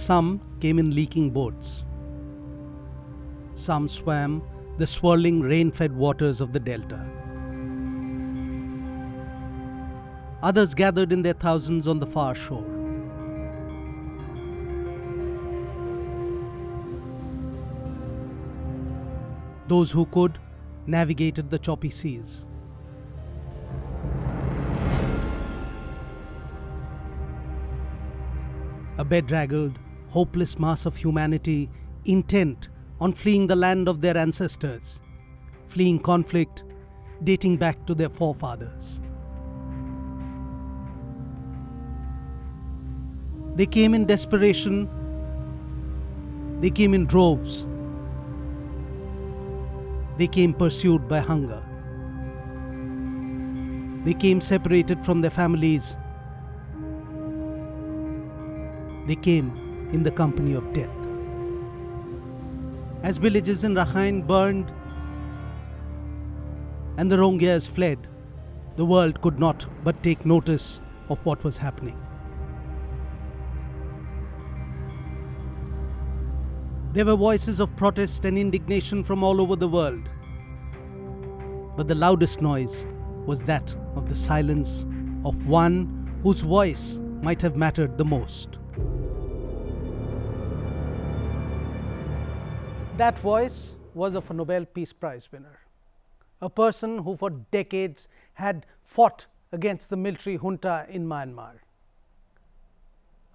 some came in leaking boats. Some swam the swirling rain-fed waters of the delta. Others gathered in their thousands on the far shore. Those who could navigated the choppy seas. A bedraggled, hopeless mass of humanity intent on fleeing the land of their ancestors, fleeing conflict dating back to their forefathers. They came in desperation, they came in droves, they came pursued by hunger. They came separated from their families. They came in the company of death. As villages in Rakhine burned and the Rohingyas fled, the world could not but take notice of what was happening. There were voices of protest and indignation from all over the world. But the loudest noise was that of the silence of one whose voice might have mattered the most. That voice was of a Nobel Peace Prize winner, a person who for decades had fought against the military junta in Myanmar.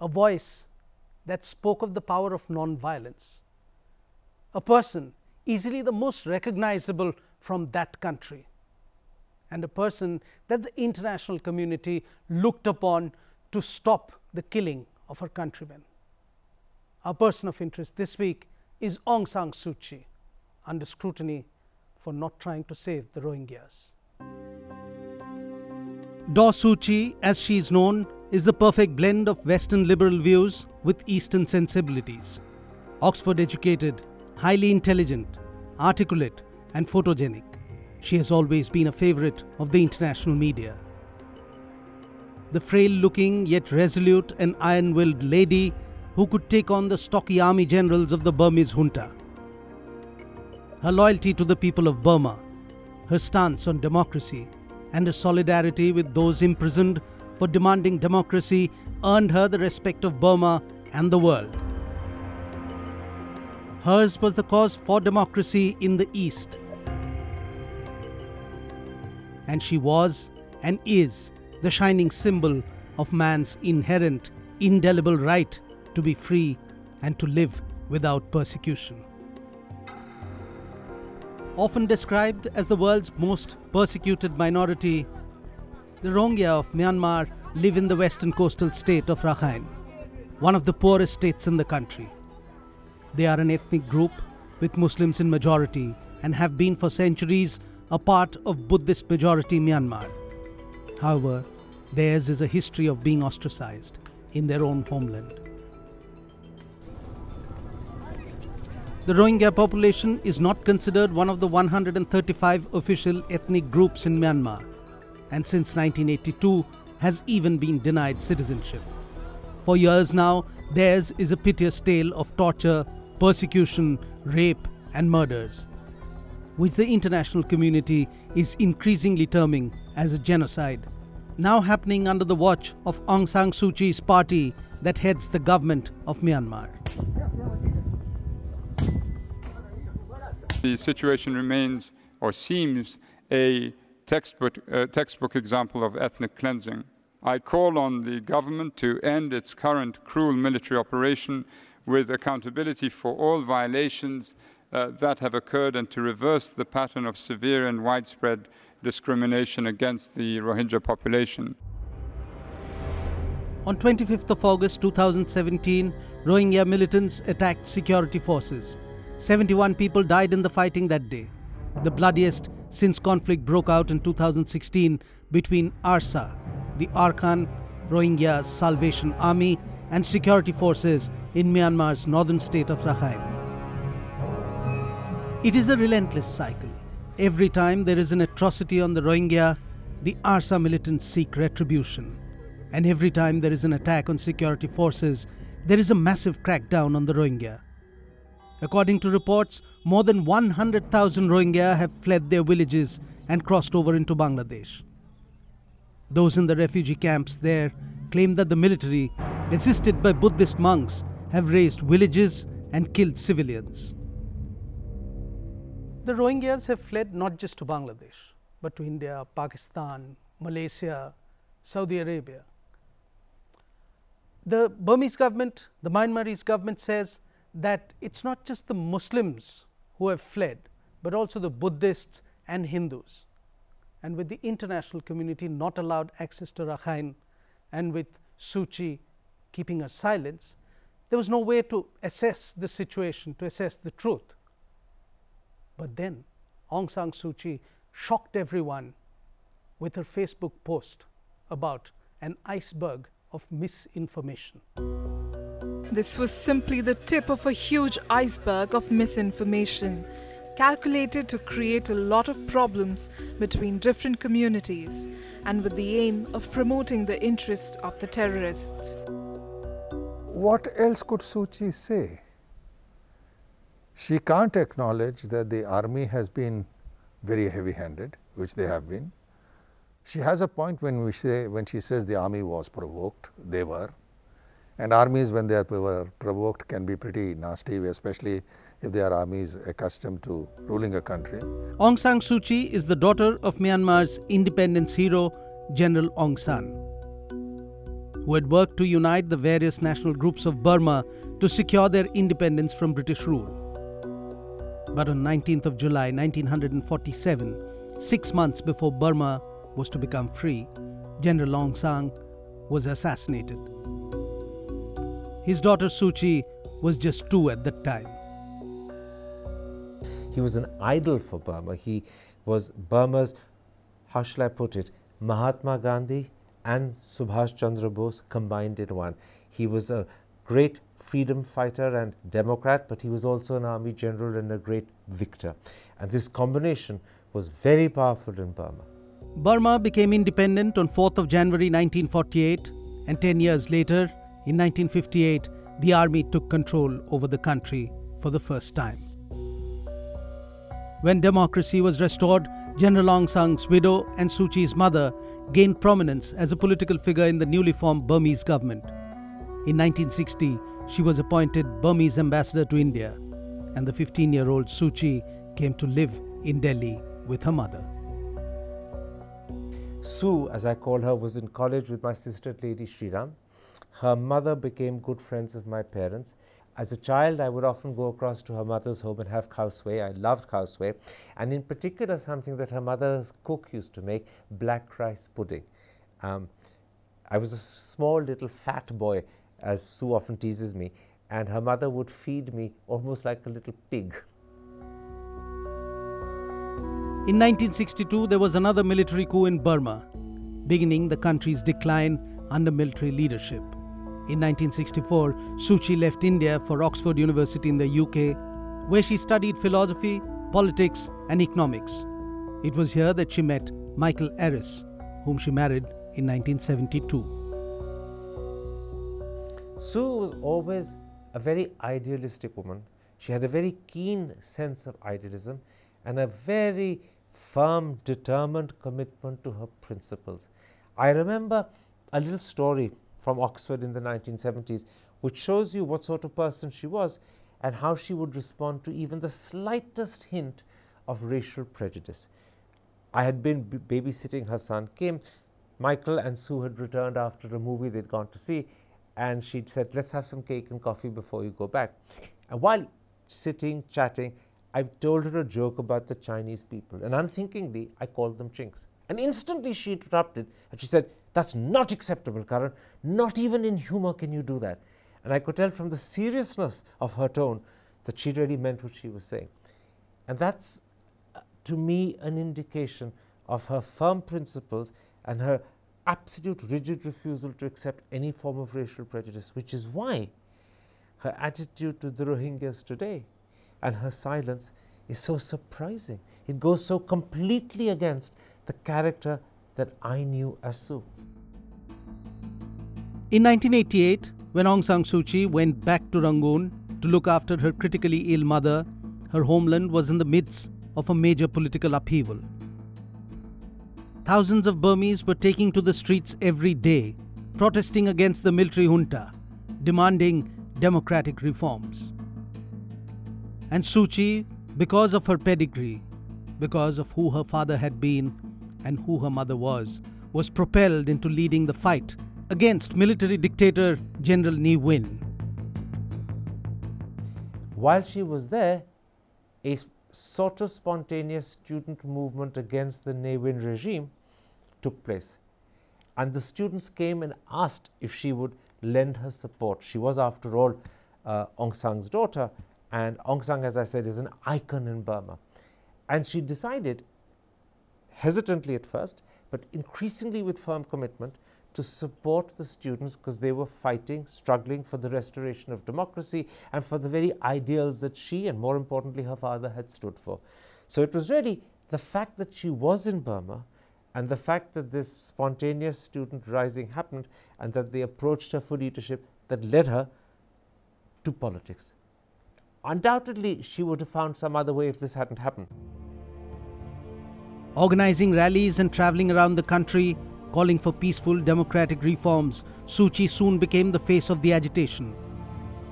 A voice that spoke of the power of non-violence. A person easily the most recognizable from that country, and a person that the international community looked upon to stop the killing of her countrymen. Our person of interest this week is Aung San Suu Kyi, under scrutiny for not trying to save the Rohingyas. Daw Suu Kyi, as she is known, is the perfect blend of Western liberal views with Eastern sensibilities. Oxford educated, highly intelligent, articulate and photogenic, she has always been a favorite of the international media. The frail-looking yet resolute and iron-willed lady who could take on the stocky army generals of the Burmese junta. Her loyalty to the people of Burma, her stance on democracy, and her solidarity with those imprisoned for demanding democracy earned her the respect of Burma and the world. Hers was the cause for democracy in the East. And she was and is the shining symbol of man's inherent, indelible right to be free and to live without persecution. Often described as the world's most persecuted minority, the Rohingya of Myanmar live in the western coastal state of Rakhine, one of the poorest states in the country. They are an ethnic group with Muslims in majority and have been for centuries a part of Buddhist majority Myanmar. However, theirs is a history of being ostracized in their own homeland. The Rohingya population is not considered one of the 135 official ethnic groups in Myanmar, and since 1982 has even been denied citizenship. For years now, theirs is a piteous tale of torture, persecution, rape and murders, which the international community is increasingly terming as a genocide, now happening under the watch of Aung San Suu Kyi's party that heads the government of Myanmar. The situation remains or seems a textbook example of ethnic cleansing. I call on the government to end its current cruel military operation with accountability for all violations that have occurred and to reverse the pattern of severe and widespread discrimination against the Rohingya population. On 25th of August 2017, Rohingya militants attacked security forces. 71 people died in the fighting that day, the bloodiest since conflict broke out in 2016 between ARSA, the Arakan Rohingya Salvation Army, and security forces in Myanmar's northern state of Rakhine. It is a relentless cycle. Every time there is an atrocity on the Rohingya, the ARSA militants seek retribution. And every time there is an attack on security forces, there is a massive crackdown on the Rohingya. According to reports, more than 100,000 Rohingya have fled their villages and crossed over into Bangladesh. Those in the refugee camps there claim that the military, assisted by Buddhist monks, have razed villages and killed civilians. The Rohingyas have fled not just to Bangladesh, but to India, Pakistan, Malaysia, Saudi Arabia. The Burmese government, the Myanmarese government says that it's not just the Muslims who have fled, but also the Buddhists and Hindus. And with the international community not allowed access to Rakhine, and with Suu Kyi keeping her silence, there was no way to assess the situation, to assess the truth. But then Aung San Suu Kyi shocked everyone with her Facebook post about an iceberg of misinformation. This was simply the tip of a huge iceberg of misinformation, calculated to create a lot of problems between different communities and with the aim of promoting the interest of the terrorists. What else could Suu Kyi say? She can't acknowledge that the army has been very heavy-handed, which they have been. She has a point when she says the army was provoked. They were. And armies, when they are provoked, can be pretty nasty, especially if they are armies accustomed to ruling a country. Aung San Suu Kyi is the daughter of Myanmar's independence hero, General Aung San, who had worked to unite the various national groups of Burma to secure their independence from British rule. But on 19th of July 1947, 6 months before Burma was to become free, General Aung San was assassinated. His daughter Suu Kyi was just 2 at that time. He was an idol for Burma. He was Burma's, how shall I put it, Mahatma Gandhi and Subhash Chandra Bose combined in one. He was a great freedom fighter and democrat, but he was also an army general and a great victor. And this combination was very powerful in Burma. Burma became independent on 4th of January 1948, and 10 years later, in 1958, the army took control over the country for the first time. When democracy was restored, General Aung San's widow and Suu Kyi's mother gained prominence as a political figure in the newly formed Burmese government. In 1960, she was appointed Burmese ambassador to India, and the 15-year-old Suu Kyi came to live in Delhi with her mother. Sue, as I call her, was in college with my sister, Lady Sriram. Her mother became good friends of my parents. As a child, I would often go across to her mother's home and have khao sway. I loved khao sway, and in particular something that her mother's cook used to make, black rice pudding. I was a small little fat boy, as Sue often teases me, and her mother would feed me almost like a little pig. In 1962, there was another military coup in Burma, beginning the country's decline under military leadership. In 1964, Suu Kyi left India for Oxford University in the UK, where she studied philosophy, politics and economics. It was here that she met Michael Eris, whom she married in 1972. Sue was always a very idealistic woman. She had a very keen sense of idealism and a very firm, determined commitment to her principles. I remember a little story from Oxford in the 1970s, which shows you what sort of person she was and how she would respond to even the slightest hint of racial prejudice. I had been babysitting her son, came, Michael and Sue had returned after a movie they'd gone to see, and she'd said, let's have some cake and coffee before you go back. And while sitting, chatting, I told her a joke about the Chinese people, and unthinkingly, I called them chinks. And instantly she interrupted and she said, that's not acceptable, Karan. Not even in humor can you do that. And I could tell from the seriousness of her tone that she really meant what she was saying. And that's, to me, an indication of her firm principles and her absolute rigid refusal to accept any form of racial prejudice, which is why her attitude to the Rohingyas today and her silence is so surprising. It goes so completely against the character that I knew as Sue. In 1988, when Aung San Suu Kyi went back to Rangoon to look after her critically ill mother, her homeland was in the midst of a major political upheaval. Thousands of Burmese were taking to the streets every day, protesting against the military junta, demanding democratic reforms. And Suu Kyi, because of her pedigree, because of who her father had been and who her mother was propelled into leading the fight against military dictator General Ne Win. While she was there, a sort of spontaneous student movement against the Ne Win regime took place. And the students came and asked if she would lend her support. She was, after all, Aung San's daughter, and Aung San, as I said, is an icon in Burma. And she decided, hesitantly at first, but increasingly with firm commitment, to support the students because they were fighting, struggling for the restoration of democracy and for the very ideals that she and, more importantly, her father had stood for. So it was really the fact that she was in Burma and the fact that this spontaneous student rising happened and that they approached her for leadership that led her to politics. Undoubtedly, she would have found some other way if this hadn't happened. Organizing rallies and traveling around the country, calling for peaceful democratic reforms, Suu Kyi soon became the face of the agitation.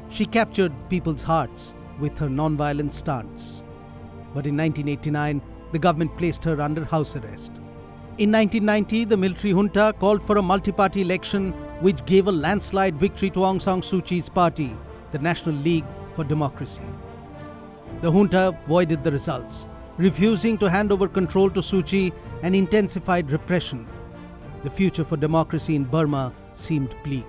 She captured people's hearts with her non-violent stance. But in 1989, the government placed her under house arrest. In 1990, the military junta called for a multi-party election which gave a landslide victory to Aung San Suu Kyi's party, the National League for Democracy. The junta voided the results, refusing to hand over control to Suu Kyi, and intensified repression. The future for democracy in Burma seemed bleak.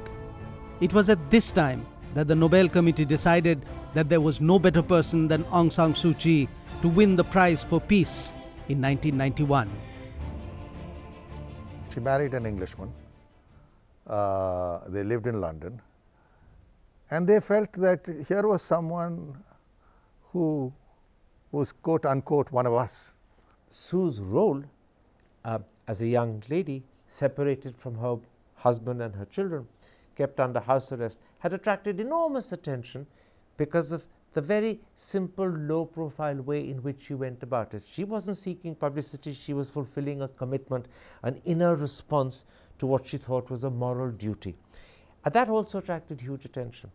It was at this time that the Nobel Committee decided that there was no better person than Aung San Suu Kyi to win the prize for peace in 1991. She married an Englishman. They lived in London. And they felt that here was someone who was, quote unquote, one of us. Sue's role as a young lady, separated from her husband and her children, kept under house arrest, had attracted enormous attention because of the very simple, low-profile way in which she went about it. She wasn't seeking publicity, she was fulfilling a commitment, an inner response to what she thought was a moral duty. And that also attracted huge attention.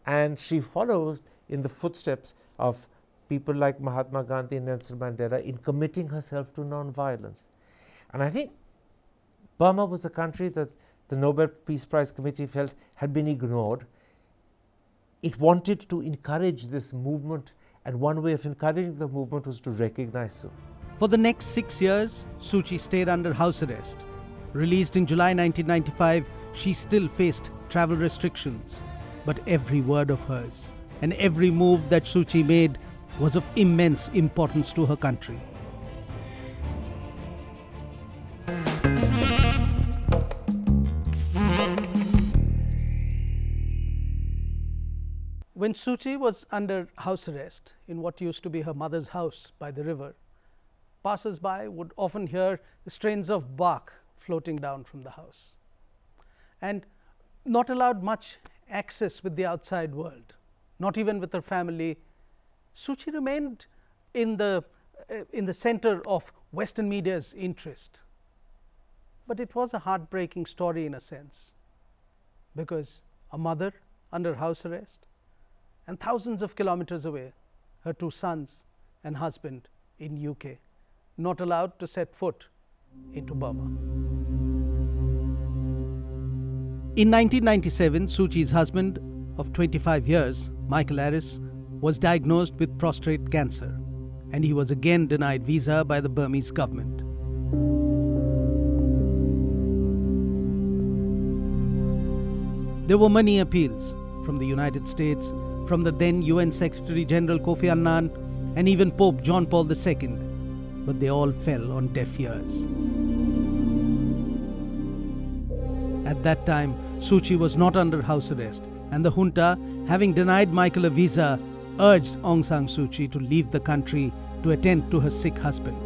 And she follows in the footsteps of people like Mahatma Gandhi and Nelson Mandela in committing herself to non-violence. And I think Burma was a country that the Nobel Peace Prize Committee felt had been ignored. It wanted to encourage this movement, and one way of encouraging the movement was to recognize Sue. For the next 6 years, Suu Kyi stayed under house arrest. Released in July 1995, she still faced travel restrictions. But every word of hers and every move that Suu Kyi made was of immense importance to her country. When Suu Kyi was under house arrest in what used to be her mother's house by the river, passers-by would often hear the strains of bark floating down from the house. And not allowed much access with the outside world, not even with her family, Suu Kyi remained in the center of Western media's interest. But it was a heartbreaking story in a sense, because a mother under house arrest, and thousands of kilometers away, her 2 sons and husband in UK, not allowed to set foot into Burma. In 1997, Suu Kyi's husband of 25 years, Michael Harris, was diagnosed with prostate cancer, and he was again denied visa by the Burmese government. There were many appeals from the United States, from the then UN Secretary General Kofi Annan, and even Pope John Paul II, but they all fell on deaf ears. At that time, Suu Kyi was not under house arrest, and the junta, having denied Michael a visa, urged Aung San Suu Kyi to leave the country to attend to her sick husband.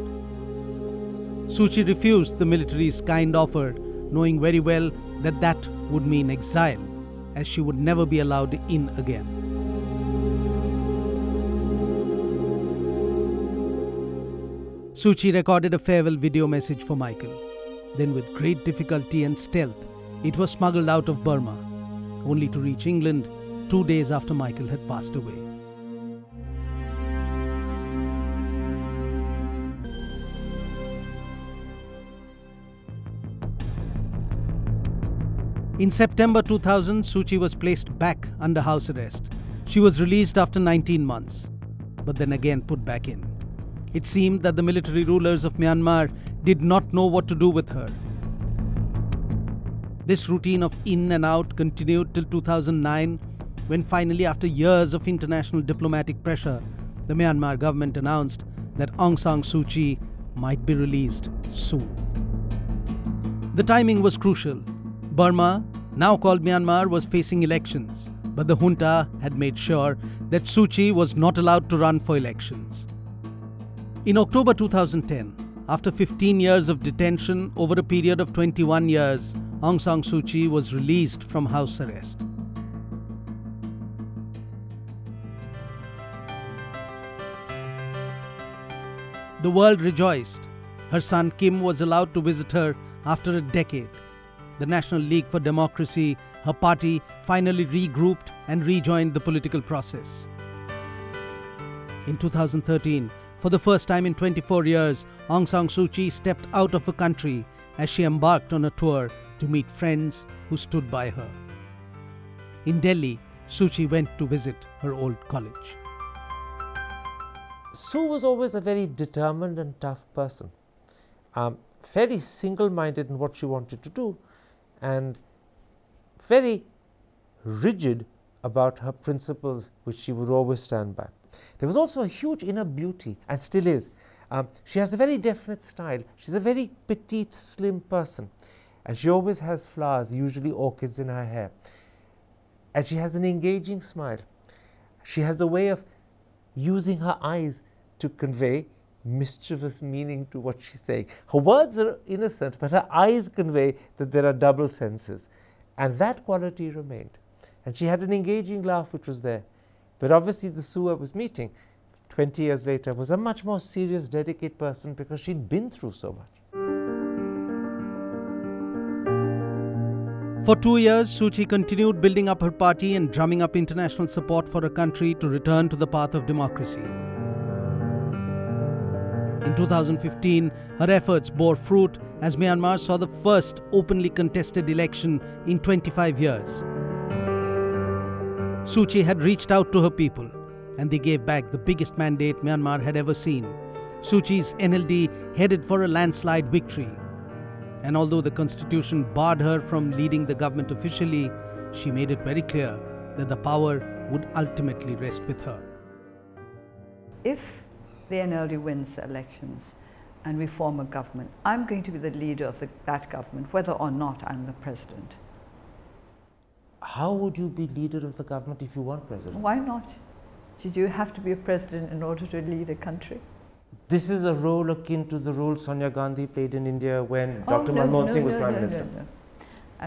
Suu Kyi refused the military's kind offer, knowing very well that that would mean exile, as she would never be allowed in again. Suu Kyi recorded a farewell video message for Michael. Then with great difficulty and stealth, it was smuggled out of Burma, only to reach England 2 days after Michael had passed away. In September 2000, Suu Kyi was placed back under house arrest. She was released after 19 months, but then again put back in. It seemed that the military rulers of Myanmar did not know what to do with her. This routine of in and out continued till 2009, when finally, after years of international diplomatic pressure, the Myanmar government announced that Aung San Suu Kyi might be released soon. The timing was crucial. Burma, now called Myanmar, was facing elections, but the junta had made sure that Suu Kyi was not allowed to run for elections. In October 2010, after 15 years of detention over a period of 21 years, Aung San Suu Kyi was released from house arrest. The world rejoiced. Her son Kim was allowed to visit her after a decade. The National League for Democracy, her party, finally regrouped and rejoined the political process. In 2013, for the first time in 24 years, Aung San Suu Kyi stepped out of the country as she embarked on a tour to meet friends who stood by her. In Delhi, Suu Kyi went to visit her old college. Sue was always a very determined and tough person, very single-minded in what she wanted to do, and very rigid about her principles, which she would always stand by. There was also a huge inner beauty, and still is. She has a very definite style. She's a very petite, slim person, and she always has flowers, usually orchids, in her hair. And she has an engaging smile. She has a way of using her eyes to convey mischievous meaning to what she's saying. Her words are innocent, but her eyes convey that there are double senses. And that quality remained. And she had an engaging laugh which was there. But obviously the Sue I was meeting 20 years later was a much more serious, dedicated person because she'd been through so much. For 2 years, Suu Kyi continued building up her party and drumming up international support for her country to return to the path of democracy. In 2015, her efforts bore fruit as Myanmar saw the first openly contested election in 25 years. Suu Kyi had reached out to her people, and they gave back the biggest mandate Myanmar had ever seen. Suu Kyi's NLD headed for a landslide victory. And although the constitution barred her from leading the government officially, she made it very clear that the power would ultimately rest with her. If the NLD wins the elections and we form a government, I'm going to be the leader of that government, whether or not I'm the president. How would you be leader of the government if you weren't president? Why not? Did you have to be a president in order to lead a country? This is a role akin to the role Sonia Gandhi played in India when Dr. Manmohan Singh was Prime Minister.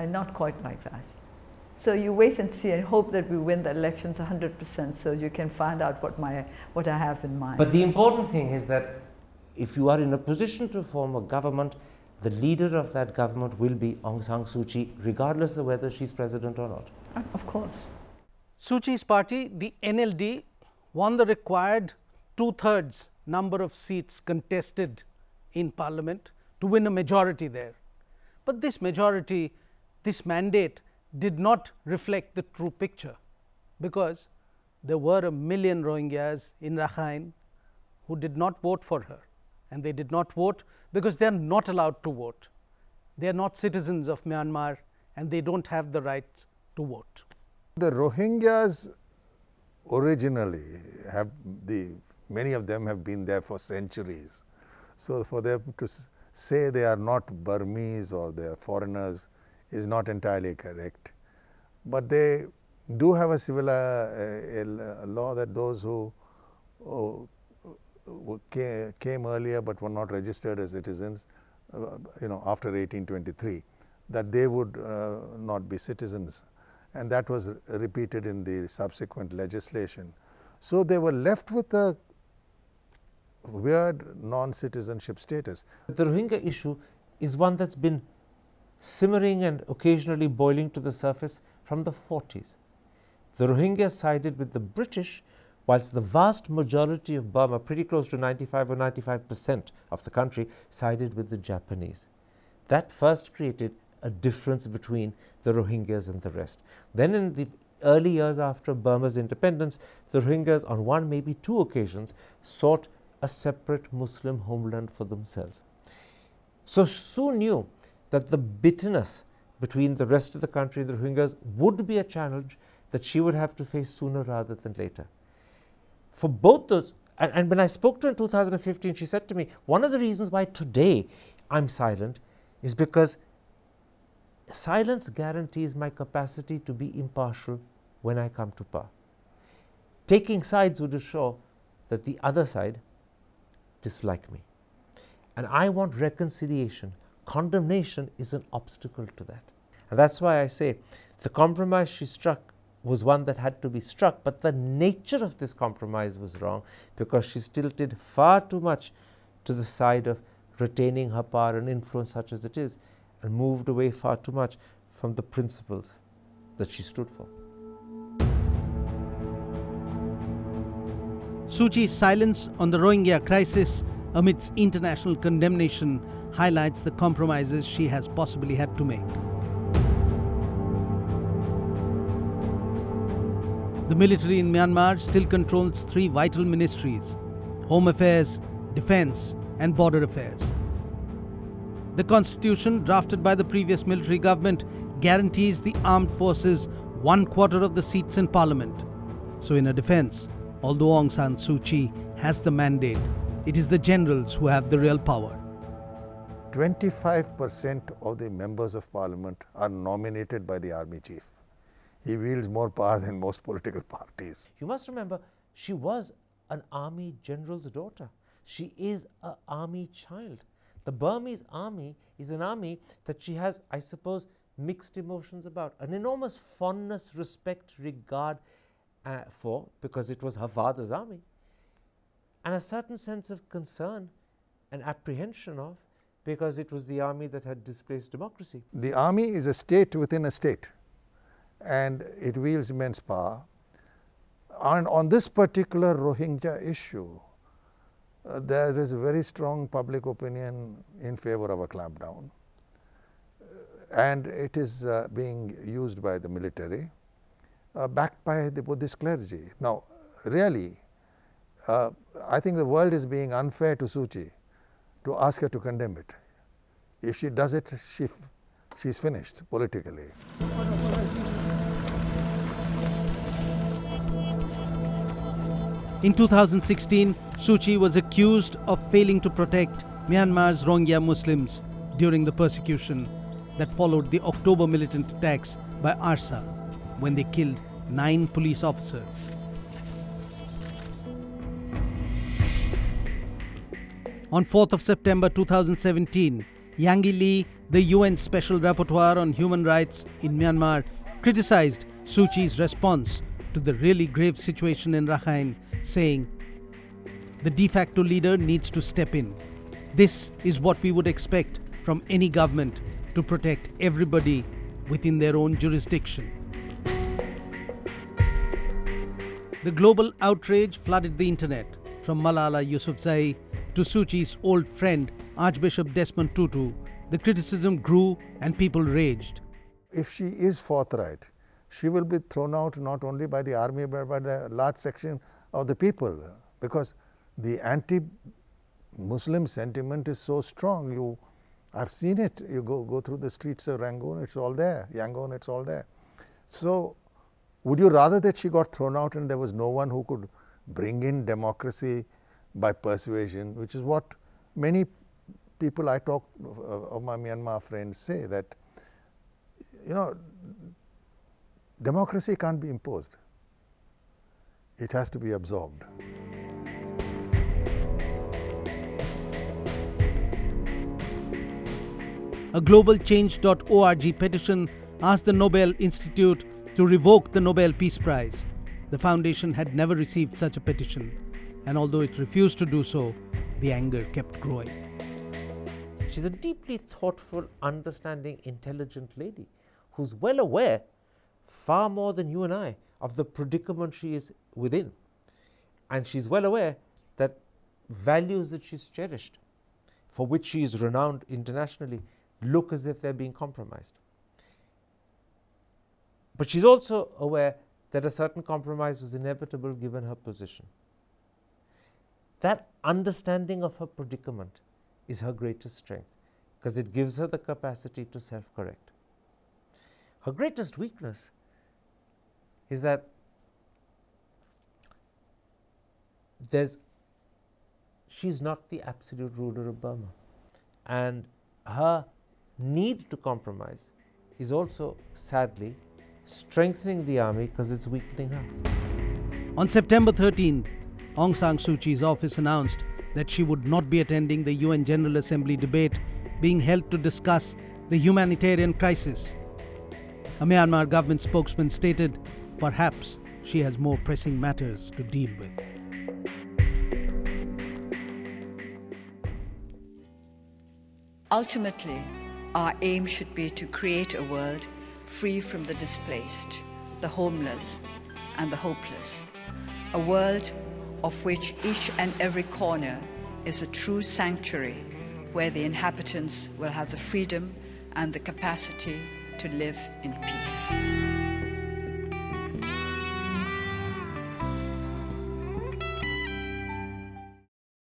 Not quite like that. So you wait and see and hope that we win the elections 100% so you can find out what I have in mind. But the important thing is that if you are in a position to form a government, the leader of that government will be Aung San Suu Kyi, regardless of whether she's president or not. Of course. Suu Kyi's party, the NLD, won the required 2/3 number of seats contested in parliament to win a majority there. But this majority, this mandate, did not reflect the true picture, because there were 1 million Rohingyas in Rakhine who did not vote for her, and they did not vote because they are not allowed to vote. They are not citizens of Myanmar and they don't have the right to vote. The Rohingyas originally many of them have been there for centuries. So for them to say they are not Burmese or they are foreigners is not entirely correct. But they do have a civil law that those who came earlier but were not registered as citizens, after 1823, that they would not be citizens. and that was repeated in the subsequent legislation. So they were left with a weird non-citizenship status. The Rohingya issue is one that's been simmering and occasionally boiling to the surface from the 40s. The Rohingya sided with the British, whilst the vast majority of Burma, pretty close to 95 or 95% of the country, sided with the Japanese. That first created a difference between the Rohingyas and the rest. Then in the early years after Burma's independence, the Rohingyas on one, maybe two occasions, sought a separate Muslim homeland for themselves. So Suu knew that the bitterness between the rest of the country and the Rohingyas would be a challenge that she would have to face sooner rather than later. For both those, and when I spoke to her in 2015, she said to me, one of the reasons why today I'm silent is because silence guarantees my capacity to be impartial when I come to power. Taking sides would assure that the other side dislike me. And I want reconciliation. Condemnation is an obstacle to that. And that's why I say the compromise she struck was one that had to be struck, but the nature of this compromise was wrong because she tilted far too much to the side of retaining her power and influence such as it is, and moved away far too much from the principles that she stood for. Suu Kyi's silence on the Rohingya crisis amidst international condemnation highlights the compromises she has possibly had to make. The military in Myanmar still controls three vital ministries: Home Affairs, Defence and Border Affairs. The constitution drafted by the previous military government guarantees the armed forces 1/4 of the seats in parliament. So in a defence, although Aung San Suu Kyi has the mandate, it is the generals who have the real power. 25% of the members of parliament are nominated by the army chief. He wields more power than most political parties. You must remember, she was an army general's daughter. She is an army child. The Burmese army is an army that she has, I suppose, mixed emotions about. An enormous fondness, respect, regard for, because it was her father's army. And a certain sense of concern and apprehension of, because it was the army that had displaced democracy. The army is a state within a state, and it wields immense power. And on this particular Rohingya issue, there is a very strong public opinion in favor of a clampdown, and it is being used by the military, backed by the Buddhist clergy. Now, really, I think the world is being unfair to Suu Kyi to ask her to condemn it. If she does it, she's finished politically. In 2016, Suu Kyi was accused of failing to protect Myanmar's Rohingya Muslims during the persecution that followed the October militant attacks by ARSA when they killed 9 police officers. On 4th of September 2017, Yanghee Lee, the UN Special Rapporteur on Human Rights in Myanmar, criticized Suu Kyi's response to the really grave situation in Rakhine, saying, "The de facto leader needs to step in. This is what we would expect from any government to protect everybody within their own jurisdiction." The global outrage flooded the internet, from Malala Yousafzai to Suu Kyi's old friend Archbishop Desmond Tutu. The criticism grew and people raged. If she is forthright, she will be thrown out not only by the army but by the large section of the people, because the anti-Muslim sentiment is so strong. I've seen it. You go through the streets of Rangoon, it's all there. Yangon, it's all there. So, would you rather that she got thrown out and there was no one who could bring in democracy by persuasion, which is what many people I talk of my Myanmar friends say, that, you know, democracy can't be imposed. It has to be absorbed. A global change.org petition asked the Nobel Institute to revoke the Nobel Peace Prize. The foundation had never received such a petition, and although it refused to do so, the anger kept growing. She's a deeply thoughtful, understanding, intelligent lady who's well aware, far more than you and I, of the predicament she is within. And she's well aware that values that she's cherished, for which she is renowned internationally, look as if they're being compromised. But she's also aware that a certain compromise was inevitable given her position. That understanding of her predicament is her greatest strength, because it gives her the capacity to self-correct. Her greatest weakness is that she's not the absolute ruler of Burma, and her need to compromise is also, sadly, strengthening the army because it's weakening her. On September 13th, Aung San Suu Kyi's office announced that she would not be attending the UN General Assembly debate being held to discuss the humanitarian crisis. A Myanmar government spokesman stated, perhaps she has more pressing matters to deal with. Ultimately, our aim should be to create a world free from the displaced, the homeless, and the hopeless. A world of which each and every corner is a true sanctuary where the inhabitants will have the freedom and the capacity to live in peace.